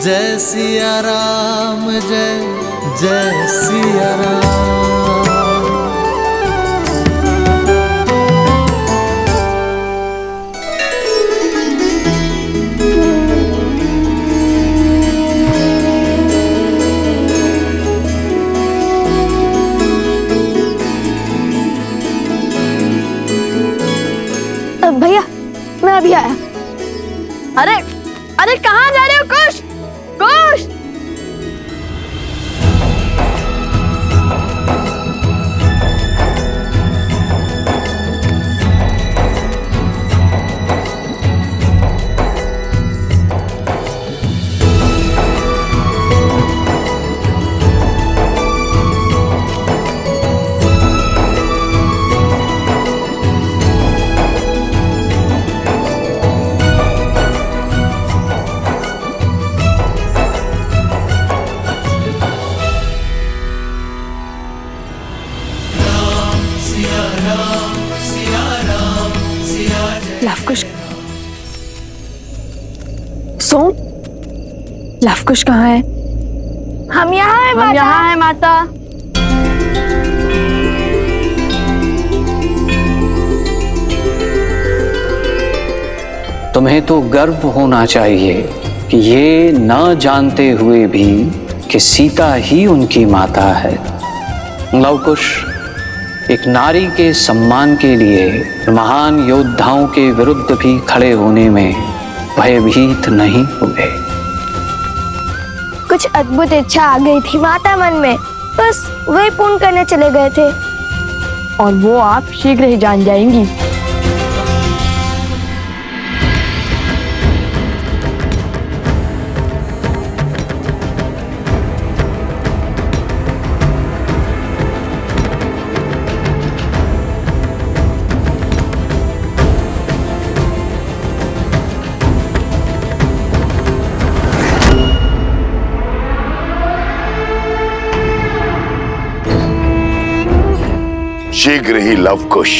जय सिया राम, जय जय सिया राम। भैया मैं अभी आया। अरे अरे कहाँ जा रहे हो? कुश कुश लवकुश, सोम, लवकुश कहाँ है? हम यहाँ हैं माता। हम यहाँ हैं माता। तुम्हें तो गर्व होना चाहिए कि ये न जानते हुए भी कि सीता ही उनकी माता है। लवकुश एक नारी के सम्मान के लिए महान योद्धाओं के विरुद्ध भी खड़े होने में भयभीत नहीं हुए। कुछ अद्भुत इच्छा आ गई थी माता मन में, बस वही पूर्ण करने चले गए थे। और वो आप शीघ्र ही जान जाएंगी। शीघ्र ही लवकुश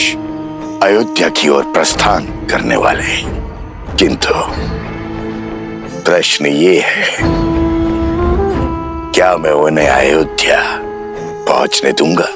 अयोध्या की ओर प्रस्थान करने वाले हैं, किंतु प्रश्न ये है, क्या मैं उन्हें अयोध्या पहुंचने दूंगा?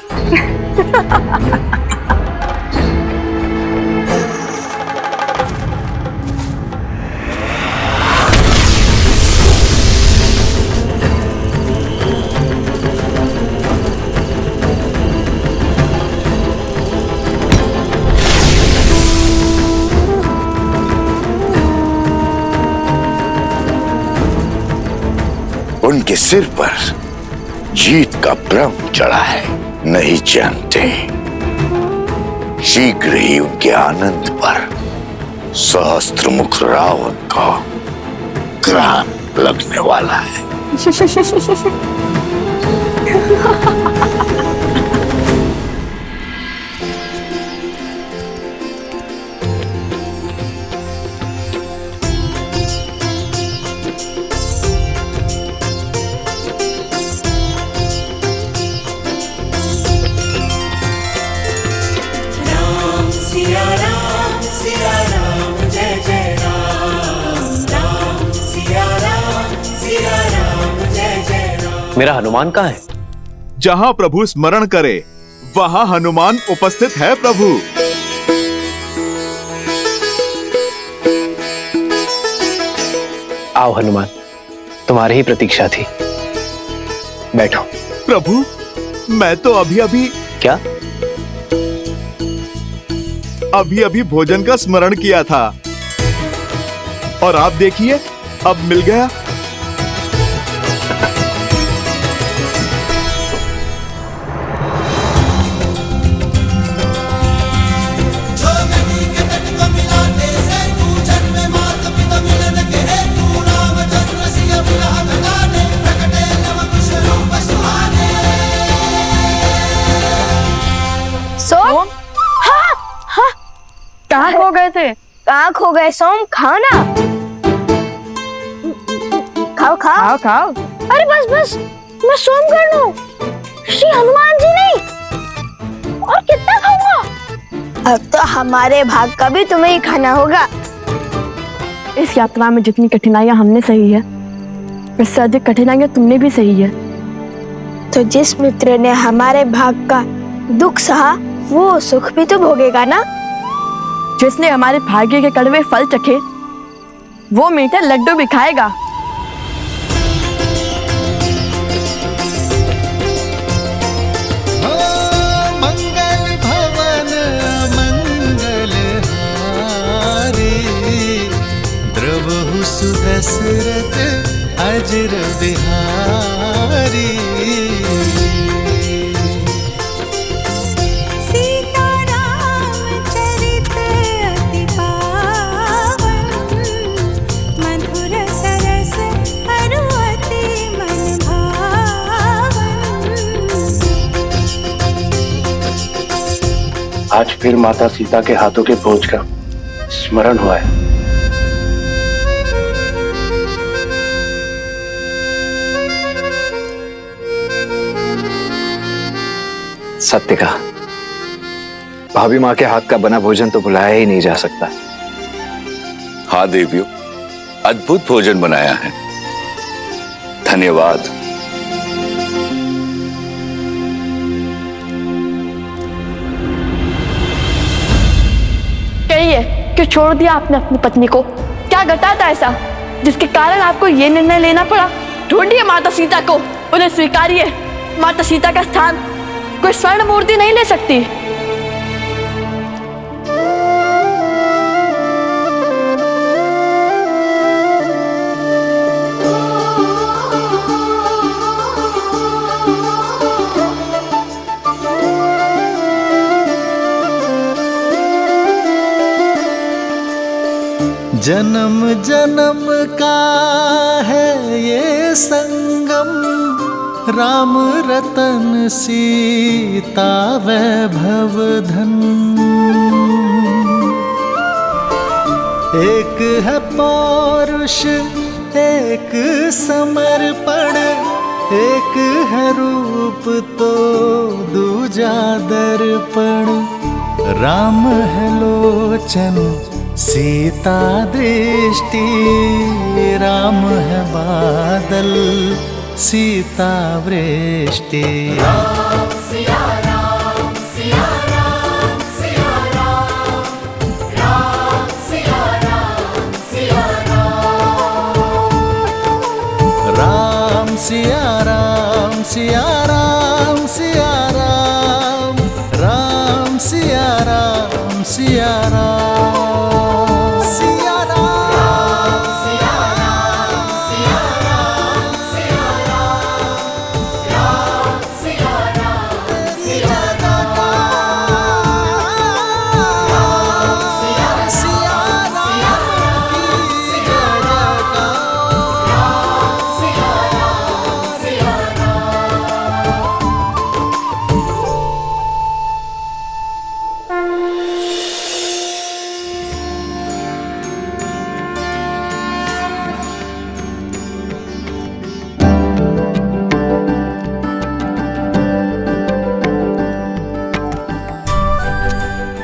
उनके सिर पर जीत का भ्रम चढ़ा है, नहीं जानते शीघ्र ही उनके आनंद पर सहस्त्रमुख रावण का ग्रहण लगने वाला है। मेरा हनुमान कहाँ है? जहाँ प्रभु स्मरण करे वहाँ हनुमान उपस्थित है प्रभु। आओ हनुमान, तुम्हारी ही प्रतीक्षा थी, बैठो। प्रभु मैं तो अभी क्या? अभी भोजन का स्मरण किया था और आप देखिए अब मिल गया। सोम, हाँ, कहाँ खो गए थे? कहाँ खो गए सोम? खाओ ना, खाओ खाओ खाओ खाओ। अरे बस मैं सोम कर लूं, श्री हनुमान जी नहीं। और कितना खाऊंगा? अब तो हमारे भाग का भी तुम्हें ही खाना होगा। इस यात्रा में जितनी कठिनाइयां हमने सही है, इससे अधिक कठिनाइयां तुमने भी सही है। तो जिस मित्र ने हमारे भाग का दुख सहा वो सुख भी तो भोगेगा ना। जिसने हमारे भाग्य के कड़वे फल चखे वो मीठे लड्डू भी खाएगा। मंगल भवन मंगल हारी, द्रवहु सुदशरथ अजर बिहारी। आज फिर माता सीता के हाथों के भोज का स्मरण हुआ है। सत्य कहा, भाभी माँ के हाथ का बना भोजन तो भुलाया ही नहीं जा सकता। हाँ देवियों, अद्भुत भोजन बनाया है, धन्यवाद। कहिए कि छोड़ दिया आपने अपनी पत्नी को? क्या घटा था ऐसा जिसके कारण आपको ये निर्णय लेना पड़ा? ढूंढिए माता सीता को, उन्हें स्वीकारिए। माता सीता का स्थान कोई स्वर्ण मूर्ति नहीं ले सकती। जन्म जन्म का है ये संगम, राम रतन सीता वैभव धन। एक है पौरुष एक समर्पण, एक है रूप तो दूजा दर्पण। राम है लोचन सीता दृष्टि, राम है बादल सीता वृष्टि। राम सिया राम सिया राम सिया राम, राम सिया राम सिया राम, राम सिया राम सिया राम सिया राम, राम सिया राम सिया राम।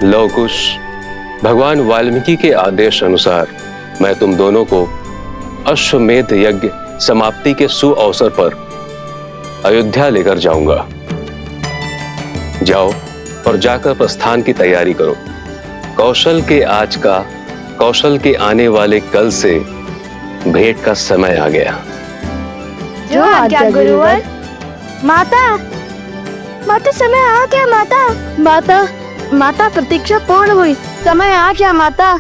लव कुश, भगवान वाल्मीकि के आदेश अनुसार मैं तुम दोनों को अश्वमेध यज्ञ समाप्ति के सुअवसर पर अयोध्या लेकर जाऊंगा। जाओ और जाकर प्रस्थान की तैयारी करो। कौशल के आज का, कौशल के आने वाले कल से भेंट का समय आ गया। जो आज्ञा गुरुवर। माता, माता समय आ गया माता। माता, माता प्रतीक्षा पूर्ण हुई, समय आ गया माता।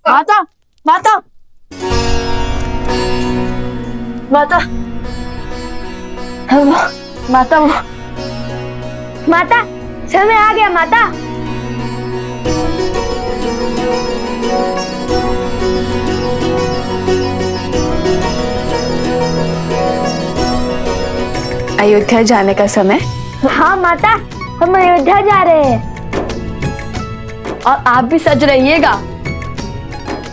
माता, माता, माता, माता, माता समय आ गया माता। अयोध्या जाने का समय? हाँ माता, हम अयोध्या जा रहे हैं। और आप भी सज रहिएगा।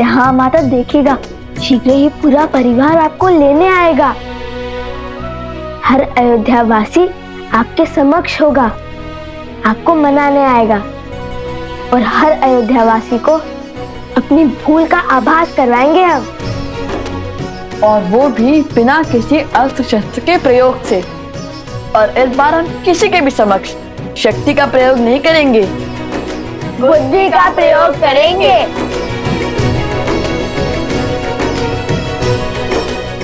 हाँ माता, देखिएगा शीघ्र ही पूरा परिवार आपको लेने आएगा। हर अयोध्या वासी आपके समक्ष होगा, आपको मनाने आएगा और हर अयोध्या वासी को अपनी भूल का आभास करवाएंगे हम। और वो भी बिना किसी अस्त्र शस्त्र के प्रयोग से। और इस बार हम किसी के भी समक्ष शक्ति का प्रयोग नहीं करेंगे, बुद्धि का प्रयोग करेंगे।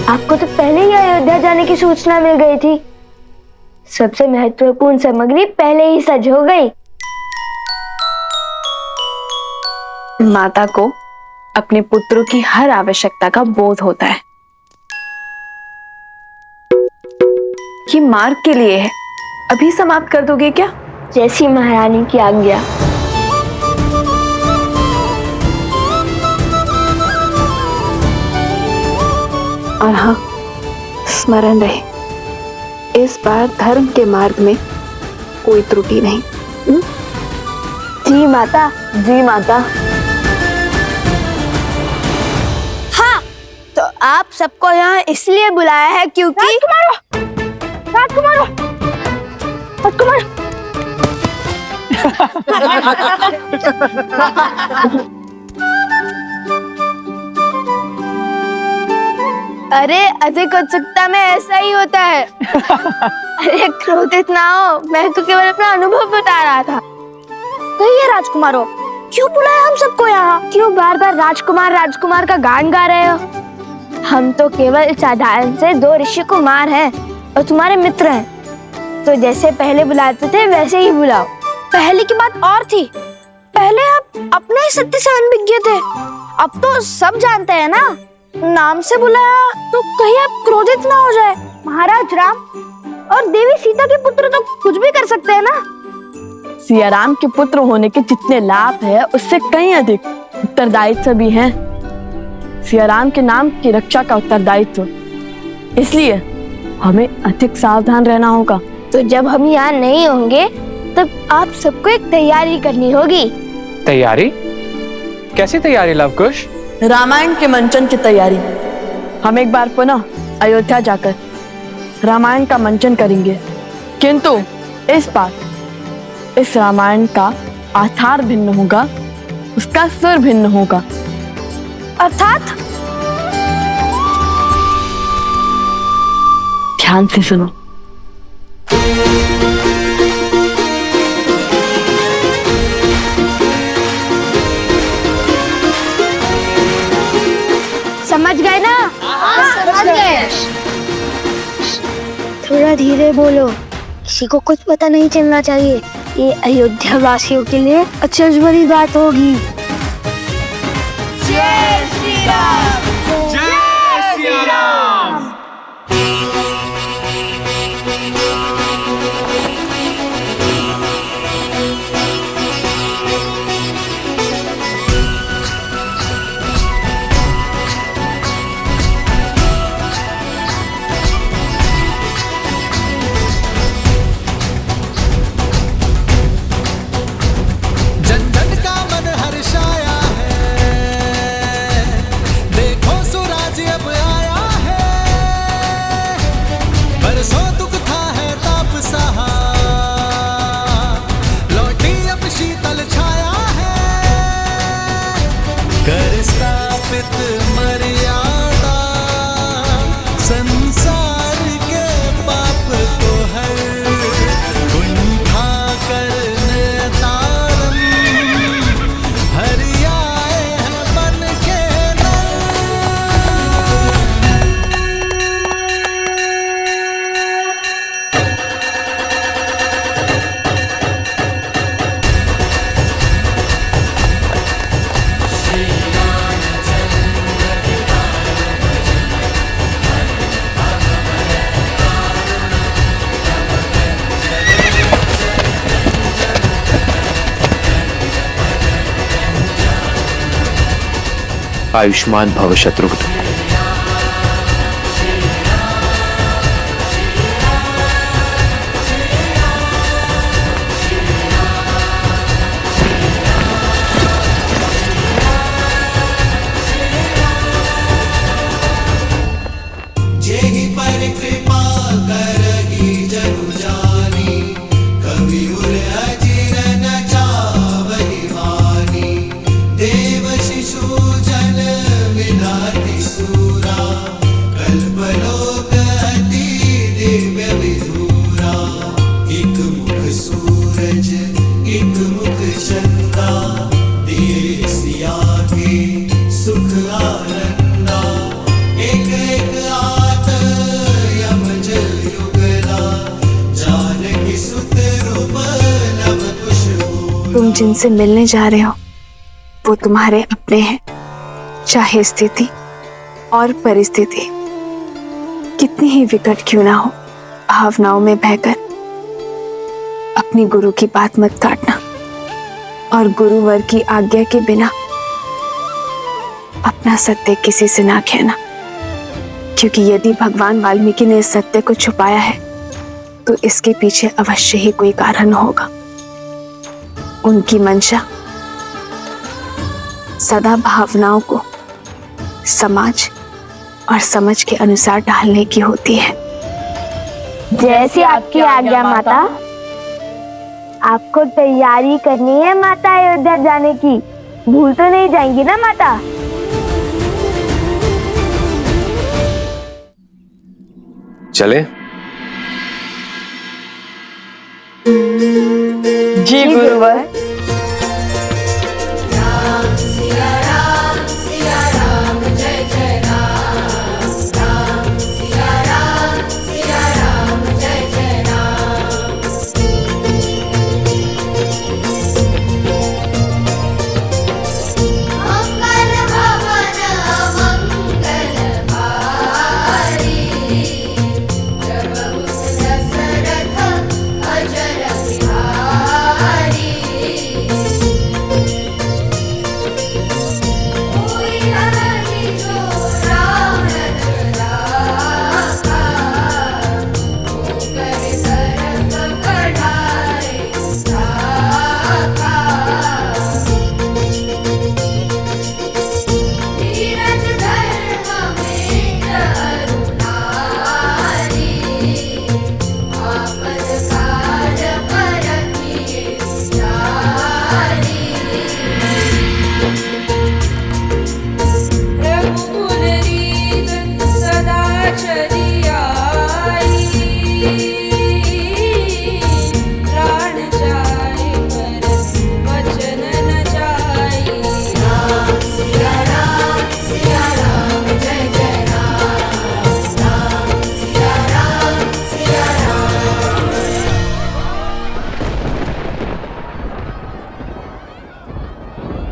आपको तो पहले ही अयोध्या जाने की सूचना मिल गई थी। सबसे महत्वपूर्ण सामग्री पहले ही सज हो गई। माता को अपने पुत्रों की हर आवश्यकता का बोध होता है। ये मार्ग के लिए है, अभी समाप्त कर दोगे क्या? जैसी महारानी की आज्ञा। और हाँ, स्मरण रहे, इस बार धर्म के मार्ग में कोई त्रुटि नहीं। जी माता। जी माता। हाँ, तो आप सबको यहाँ इसलिए बुलाया है क्योंकि राजकुमार अरे अधिक उत्सुकता में ऐसा ही होता है। अरे क्रोधित ना हो, मैं तो केवल अपना अनुभव बता रहा था। कहिए राजकुमारों, क्यों बुलाया हम सबको यहाँ? क्यों बार बार राजकुमार राजकुमार का गान गा रहे हो? हम तो केवल साधारण से 2 ऋषि कुमार हैं और तुम्हारे मित्र हैं। तो जैसे पहले बुलाते थे वैसे ही बुलाओ। पहले की बात और थी, पहले आप अपने ही सत्य से अनभिज्ञ थे, अब तो सब जानते हैं ना। नाम से बुलाया तो कहीं आप क्रोधित ना हो जाए। महाराज राम और देवी सीता के पुत्र तो कुछ भी कर सकते हैं ना। सिया राम के पुत्र होने के जितने लाभ है उससे कहीं अधिक उत्तरदायित्व भी हैं। सिया राम के नाम की रक्षा का उत्तरदायित्व, इसलिए हमें अधिक सावधान रहना होगा। तो जब हम यहाँ नहीं होंगे तब आप सबको एक तैयारी करनी होगी। तैयारी? कैसी तैयारी लवकुश? रामायण के मंचन की तैयारी। हम एक बार पुनः अयोध्या जाकर रामायण का मंचन करेंगे, किंतु इस बार इस रामायण का आधार भिन्न होगा, उसका सुर भिन्न होगा। अर्थात? ध्यान से सुनो। समझ गए ना? समझ गए। थोड़ा धीरे बोलो, किसी को कुछ पता नहीं चलना चाहिए। ये अयोध्या वासियों के लिए अचरज भरी बात होगी। जय श्री राम। जय श्री राम। जन जन का मन हर्षाया है, देखो सुराज अब आया है। बरसों दुख था है ताप सहा, लौटी अब शीतल छाया है। कर स्थापित मर्यादा, संसार के पाप को हर उठा करने तारम, हरियाए हैं बन के नर। आयुष्मान भव शत्रुघ्न। जेहि पर कृपा करहि जनु जानी, कवि उर अजिर न जावहि हानि। देव शिशु जिनसे मिलने जा रहे हो वो तुम्हारे अपने हैं, चाहे स्थिति और परिस्थिति कितनी ही विकट क्यों ना हो। भावनाओं में बहकर अपनी गुरु की बात मत काटना और गुरुवर की आज्ञा के बिना अपना सत्य किसी से ना कहना, क्योंकि यदि भगवान वाल्मीकि ने इस सत्य को छुपाया है तो इसके पीछे अवश्य ही कोई कारण होगा। उनकी मंशा सदा भावनाओं को समाज और समझ के अनुसार ढालने की होती है। जैसी आपकी आज्ञा माता। आपको तैयारी करनी है माता अयोध्या जाने की, भूल तो नहीं जाएंगी ना माता? चले? जी गुरुवर।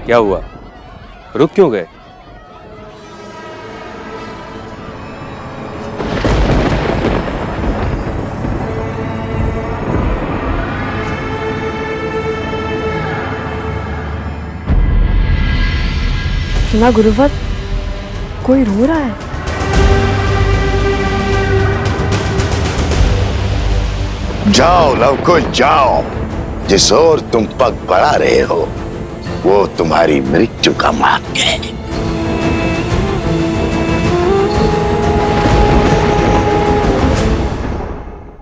क्या हुआ? रुक क्यों गए? सुना गुरुवर, कोई रो रहा है। जाओ लवकुश जाओ, जिस ओर तुम पग बढ़ा रहे हो वो तुम्हारी मृत्यु का मार्ग है।